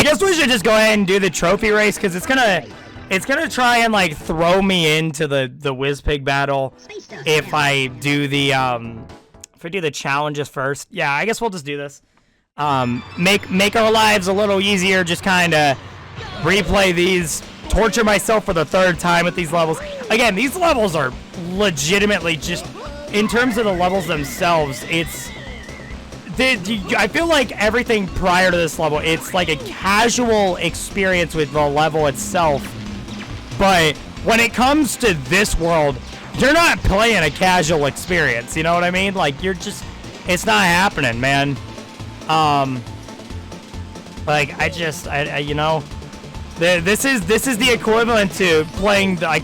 guess we should just go ahead and do the trophy race because it's gonna try and like throw me into the Wizpig battle if I do the challenges first. Yeah, I guess we'll just do this. Make our lives a little easier. Just kind of replay these. Torture myself for the third time with these levels. Again, these levels are legitimately just, in terms of the levels themselves, I feel like everything prior to this level, it's like a casual experience with the level itself. But when it comes to this world, you're not playing a casual experience. You know what I mean? Like, it's not happening, man. Like, you know, this is the equivalent to playing, like,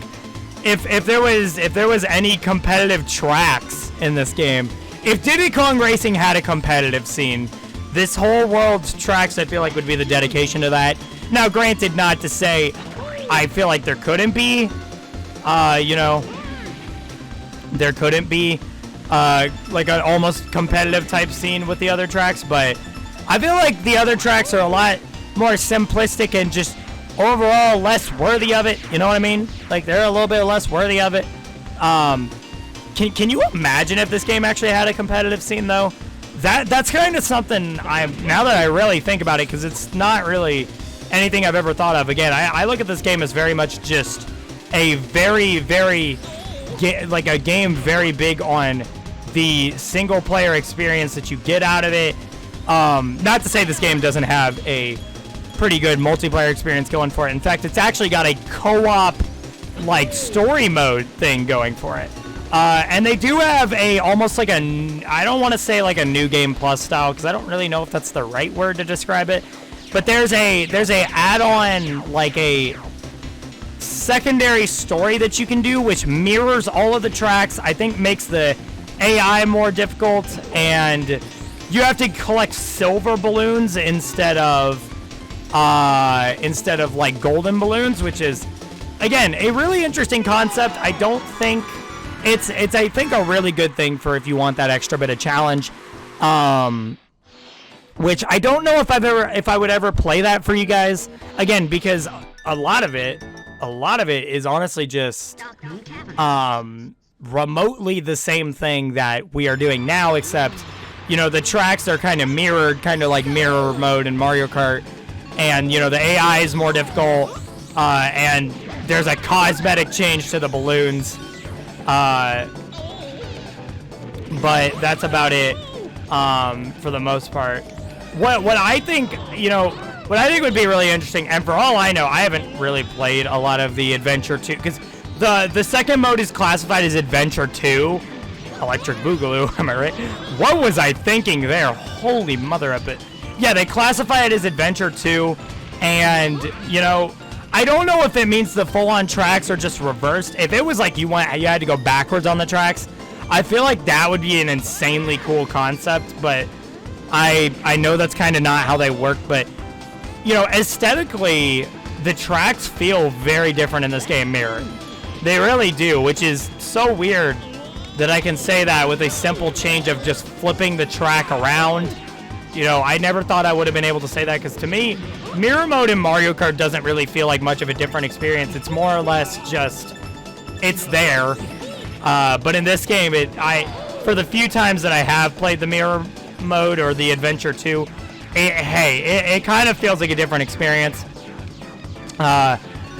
if there was any competitive tracks in this game. If Diddy Kong Racing had a competitive scene, this whole world's tracks, I feel like, would be the dedication to that. Now, granted, not to say I feel like there couldn't be, you know, there couldn't be, like an almost competitive type scene with the other tracks, but I feel like the other tracks are a lot more simplistic and just overall less worthy of it. You know what I mean? Like, they're a little bit less worthy of it. Can you imagine if this game actually had a competitive scene, though? That's kind of something now that I really think about it, because it's not really anything I've ever thought of. Again, I look at this game as very much just a very like a game very big on the single player experience that you get out of it. Not to say this game doesn't have a pretty good multiplayer experience going for it. In fact, it's actually got a co-op like story mode thing going for it. And they do have almost like I don't want to say like a New Game Plus style, because I don't really know if that's the right word to describe it. But there's a add-on, like a secondary story that you can do, which mirrors all of the tracks. I think makes the AI more difficult, and you have to collect silver balloons instead of like golden balloons, which is, again, a really interesting concept. I don't think it's I think a really good thing for if you want that extra bit of challenge. Which I don't know if I would ever play that for you guys, again, because a lot of it is honestly just remotely the same thing that we are doing now, except, you know, the tracks are kind of mirrored, kind of like mirror mode in Mario Kart, and, you know, the AI is more difficult, and there's a cosmetic change to the balloons, but that's about it for the most part. What I think, you know, what I think would be really interesting, and for all I know, I haven't really played a lot of the Adventure 2, because the second mode is classified as Adventure 2. Electric Boogaloo, am I right? What was I thinking there? Holy mother of it. Yeah, they classify it as Adventure 2, and, you know, I don't know if it means the full-on tracks are just reversed. If it was like you had to go backwards on the tracks, I feel like that would be an insanely cool concept, but I know that's kind of not how they work. But, you know, aesthetically, the tracks feel very different in this game mirrored. They really do, which is so weird that I can say that with a simple change of just flipping the track around. You know, I never thought I would have been able to say that, because to me, mirror mode in Mario Kart doesn't really feel like much of a different experience. It's more or less just, it's there. But in this game, for the few times that I have played the mirror mode or the Adventure 2, it kind of feels like a different experience.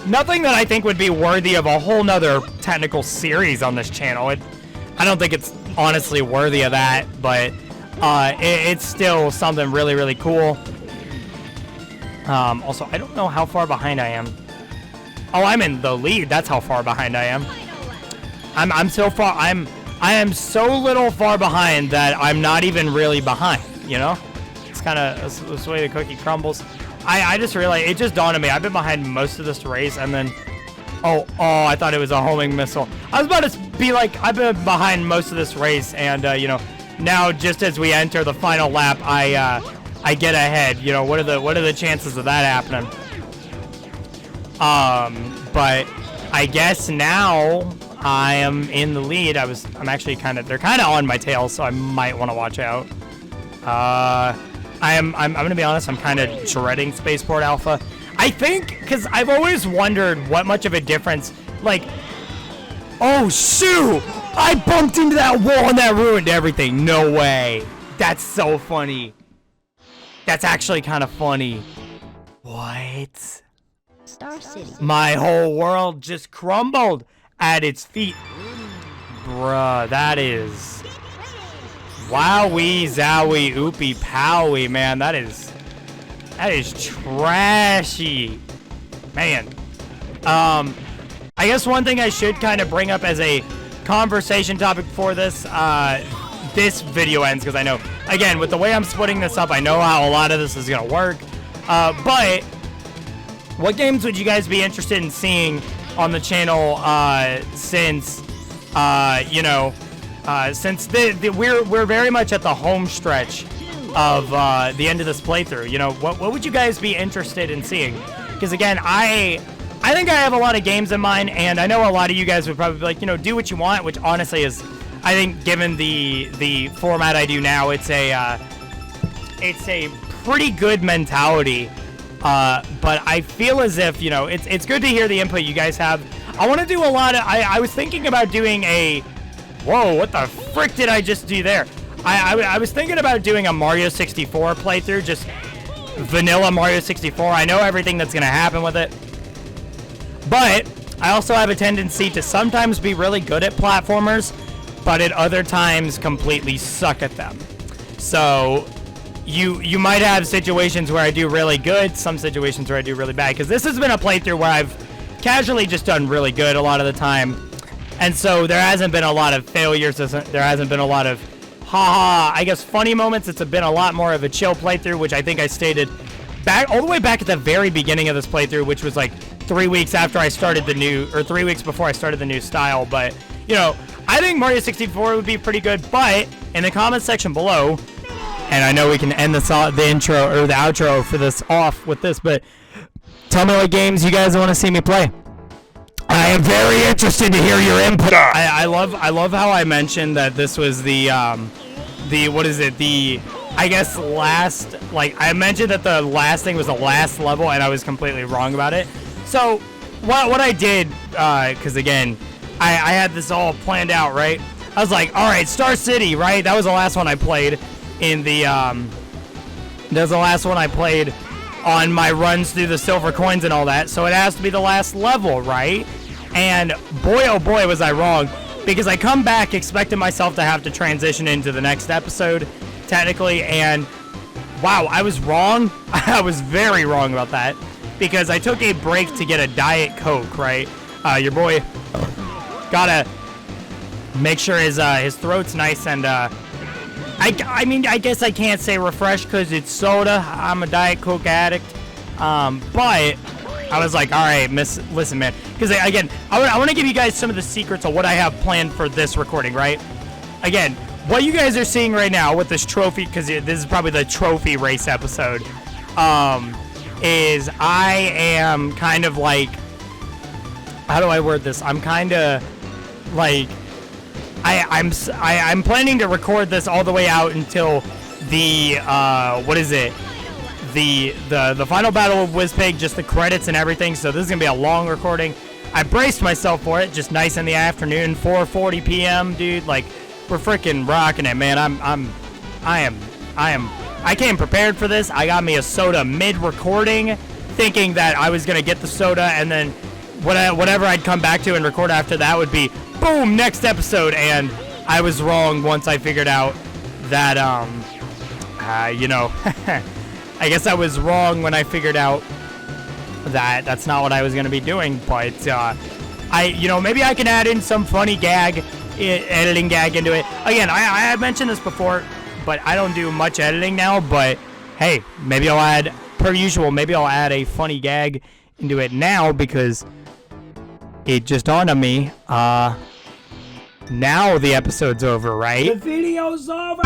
Nothing that I think would be worthy of a whole nother technical series on this channel. I don't think it's honestly worthy of that, but it's still something really, really cool. Also, I don't know how far behind I am. Oh, I'm in the lead. That's how far behind I am. I'm so far. I am so little far behind that I'm not even really behind. You know, it's kind of this way the cookie crumbles. I just realized, it just dawned on me, I've been behind most of this race, and then oh, I thought it was a homing missile. I was about to be like, I've been behind most of this race, and you know, now just as we enter the final lap, I get ahead. You know, what are the chances of that happening? But I guess now I am in the lead. I'm actually they're kind of on my tail, so I might want to watch out. I'm gonna be honest, I'm kind of dreading Spaceport Alpha. I think, because I've always wondered what much of a difference, like, oh shoot! I bumped into that wall and that ruined everything. No way. That's so funny. That's actually kind of funny. What? Star City. My whole world just crumbled at its feet. Bruh, that is... Wowee, zowie, oopie, powie, man. That is trashy. Man. I guess one thing I should kind of bring up as a conversation topic for this, this video ends, because I know, again, with the way I'm splitting this up, I know how a lot of this is going to work. But what games would you guys be interested in seeing on the channel, since, you know, since we're very much at the home stretch of the end of this playthrough? You know, what would you guys be interested in seeing? Because again, I think I have a lot of games in mind, and I know a lot of you guys would probably be like, you know, do what you want, which honestly is, I think, given the format I do now, it's a pretty good mentality. But I feel as if, you know, it's good to hear the input you guys have. I want to do a lot of, I was thinking about doing a, whoa, what the frick did I just do there? I was thinking about doing a Mario 64 playthrough, just vanilla Mario 64. I know everything that's going to happen with it. But I also have a tendency to sometimes be really good at platformers, but at other times completely suck at them. So you might have situations where I do really good, some situations where I do really bad, because this has been a playthrough where I've casually just done really good a lot of the time. And so there hasn't been a lot of failures, there hasn't been a lot of haha, I guess, funny moments. It's been a lot more of a chill playthrough, which I think I stated back all the way back at the very beginning of this playthrough, which was like 3 weeks after I started the new, or 3 weeks before I started the new style. But, you know, I think Mario 64 would be pretty good, but in the comment section below, and I know we can end the intro or the outro for this off with this, but tell me what games you guys want to see me play. I am very interested to hear your input. I love how I mentioned that this was the what is it, the, I guess, last, like, I mentioned that the last thing was the last level, and I was completely wrong about it. So what I did, because again, I had this all planned out, right? I was like, all right, Star City, right? That was the last one I played in the, that was the last one I played on my runs through the silver coins and all that. So it has to be the last level, right? And boy, oh boy, was I wrong, because I come back expecting myself to have to transition into the next episode, technically, and wow, I was wrong. I was very wrong about that, because I took a break to get a Diet Coke, right? Your boy gotta make sure his throat's nice, and I mean, I guess I can't say refresh because it's soda. I'm a Diet Coke addict, but I was like, all right, listen, man, because again, I want to give you guys some of the secrets of what I have planned for this recording, right? Again, what you guys are seeing right now with this trophy, because this is probably the trophy race episode, is I am kind of like, how do I word this? I'm kind of like, I'm planning to record this all the way out until the what is it? The final battle of Wizpig, just the credits and everything. So this is gonna be a long recording. I braced myself for it, just nice in the afternoon, 4:40 p.m. dude. Like, we're freaking rocking it, man. I came prepared for this. I got me a soda mid-recording, thinking that I was gonna get the soda, and then whatever I'd come back to and record after that would be boom, next episode. And I was wrong once I figured out that you know, I guess I was wrong when I figured out that that's not what I was gonna be doing. But you know, maybe I can add in some funny editing gag into it. Again, I have mentioned this before, but I don't do much editing now. But hey, maybe I'll add, per usual, maybe I'll add a funny gag into it now, because it just dawned on me, now the episode's over, right? The video's over!